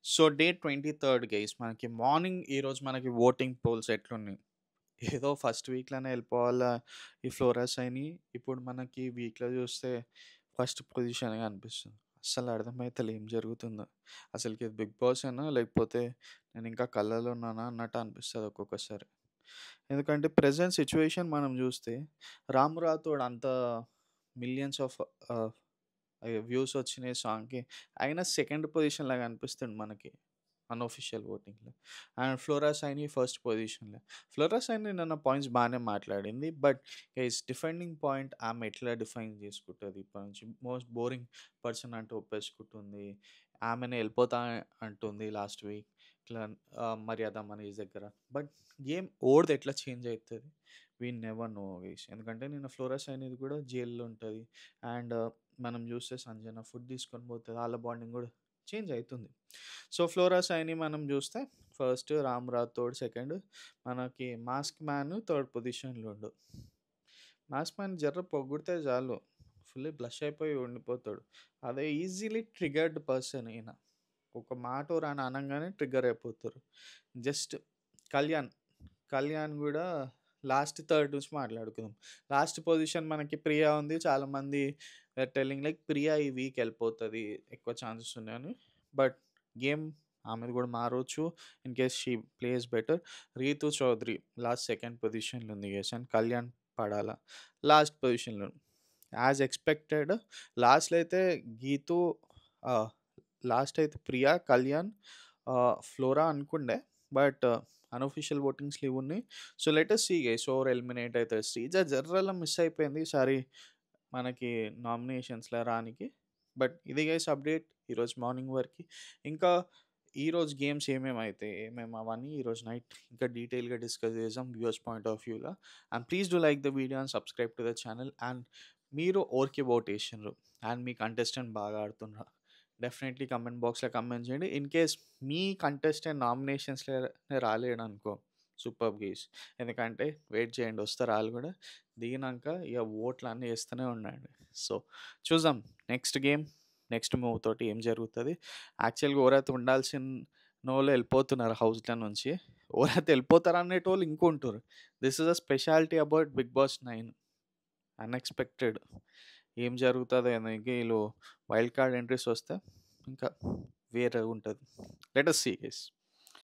So day 23 guys మనకి morning ఈరోజు మనకి ఓటింగ్ పోల్స్ ఎట్లున్నాయి. ఏదో ఫస్ట్ వీక్‌లోనే వెళ్ళిపోవాలా ఈ ఫ్లోరస్ అని. ఇప్పుడు మనకి వీక్‌లో చూస్తే ఫస్ట్ పొజిషనే అనిపిస్తుంది. అస్సలు అర్థమైతలే ఏం జరుగుతుందో. అసలుకి ఇది బిగ్ బాసేనా లేకపోతే నేను ఇంకా కలలో ఉన్నానా అన్నట్టు అనిపిస్తది ఒక్కొక్కసారి. ఎందుకంటే ప్రెజెంట్ సిట్యుయేషన్ మనం చూస్తే 'రామ్ రాథోడ్' అంత మిలియన్స్ ఆఫ్ ఆహ్, వ్యూస్ వచ్చినాయి సాంగ్‌కి. అయినా సెకండ్ పొజిషన్‌లా కనిపిస్తుండు మనకి. అన్‌అఫీషియల్ ఓటింగ్‌లో. అండ్ ఫ్లోరా సైని ఫస్ట్ పొజిషన్‌లో. ఫ్లోరా సైని నిన్న పాయింట్స్ బానే మాట్లాడింది. బట్ ఈస్ డిఫెండింగ్ పాయింట్ ఆమె ఎట్లా డిఫైన్ చేసుకుంటది ఇప్పటి నుంచి. మోస్ట్ బోరింగ్ పర్సన్ అంటూ ఒప్పేసుకుంటుంది. ఆమెనే ఎళ్ళిపోతా అంటుంది లాస్ట్ వీక్. ఇట్లా 'మర్యాద మనీష్' దగ్గర. బట్ గేమ్ ఓడిది ఎట్లా చేంజ్ అయితది? We never know guys. ఎందుకంటే నిన్న ఫ్లోరా సైనిది కూడా జైల్‌లో ఉంటది. అండ్ మనం చూస్తే సంజన ఫుడ్ తీసుకొని పోతది. ఆళ్ళ బాండింగ్ కూడా చేంజ్ అయితుంది. సో, ఫ్లోరా సైని మనం జూస్తే ఫస్ట్ 'రామ్ రాథోడ్' సెకండ్ మనకి 'మాస్క్ మ్యాన్' థర్డ్ పొజిషన్‌లో ఉండు. 'మాస్క్ మ్యాన్' జర్ర పొగిడితే చాలు ఫుల్లీ బ్లష్ అయిపోయి ఉండిపోతాడు. అదే ఈజీలీ ట్రిగర్డ్ పర్సన్ ఈయన. ఒక మాట రాని అనంగానే ట్రిగ్గర్ అయిపోతారు. జస్ట్ 'కళ్యాణ్', 'కళ్యాణ్' గూడా లాస్ట్ థర్డ్ నుంచి మాట్లాడుకుందాం. లాస్ట్ పొజిషన్ మనకి 'ప్రియా' ఉంది. చాలామంది టెల్లింగ్ లైక్ 'ప్రియా' ఈ వీక్ ఎళ్ళిపోతది. ఎక్కువ ఛాన్సెస్ ఉన్నాయని. బట్ గేమ్ ఆమెది గూడా మారొచ్చు. In case she plays better. 'Rithu Chowdary' last second పొజిషన్‌లో ఉంది yes. And 'Kalyan Padala' last పొజిషన్‌లో. యాజ్ ఎక్స్‌పెక్టెడ్ లాస్ట్‌లో అయితే 'గీతు' ఆహ్, లాస్ట్ అయితే 'ప్రియా', 'కళ్యాణ్' 'ఫ్లోరా' అనుకుండే. బట్ అన్‌అఫీషియల్ ఓటింగ్స్‌లో ఇవున్నాయి. So, let us see guys ఎవరు ఎలిమినేట్ అయితరు. 'శ్రీజ' జర్రల మిస్ అయిపోయింది ఈసారి మనకి నామినేషన్స్‌లో రానికి. బట్ ఇది గైస్ అప్డేట్ ఈరోజు మార్నింగ్ వరకి. ఇంకా ఈరోజు గేమ్స్ ఏమేమైతాయి, అవన్నీ ఈరోజు నైట్ ఇంకా డీటెయిల్‌గా డిస్కస్ చేద్దాం వ్యూవర్స్ పాయింట్ ఆఫ్ వ్యూ‌లా. And please do like the video and subscribe to the channel. And మీరు ఎవరికి ఓట్ ఏషిండ్రు? అండ్ మీ కంటెస్టెంట్ బాగా ఆడుతుండ్రా? డెఫినెట్‌లీ కమెంట్ బాక్స్‌లో కమెంట్ చేయండి. ఇన్ కేస్ మీ కంటెస్టెంట్ నామినేషన్స్‌లో రాలేడనుకో సూపర్బ్ గైస్. ఎందుకంటే వెయిట్ చేయండి వస్తారు ఆళ్ళు గూడా. దిగినంక ఇగ ఓట్లన్నీ ఏస్తూనే ఉండండి. సో, చూద్దాం నెక్స్ట్ గేమ్, నెక్స్ట్ మూవ్ తోటి ఏం జరుగుతది. యాక్చువల్‌గా ఎవరైతే ఉండాల్సినోళ్ళు ఎళ్ళిపోతున్నారు హౌస్‌లో నుంచి. ఎవరైతే ఎళ్ళిపోతారనేటోళ్ళు ఇంకుంటుర్రు. This is the speciality about 'Bigg Boss 9' unexpected. ఏం జరుగుతదో ఏమో ఇంక ఈళ్ళు వైల్డ్ కార్డ్ ఎంట్రీస్ వస్తే ఇంకా వేరేగుంటది. Let us see guys.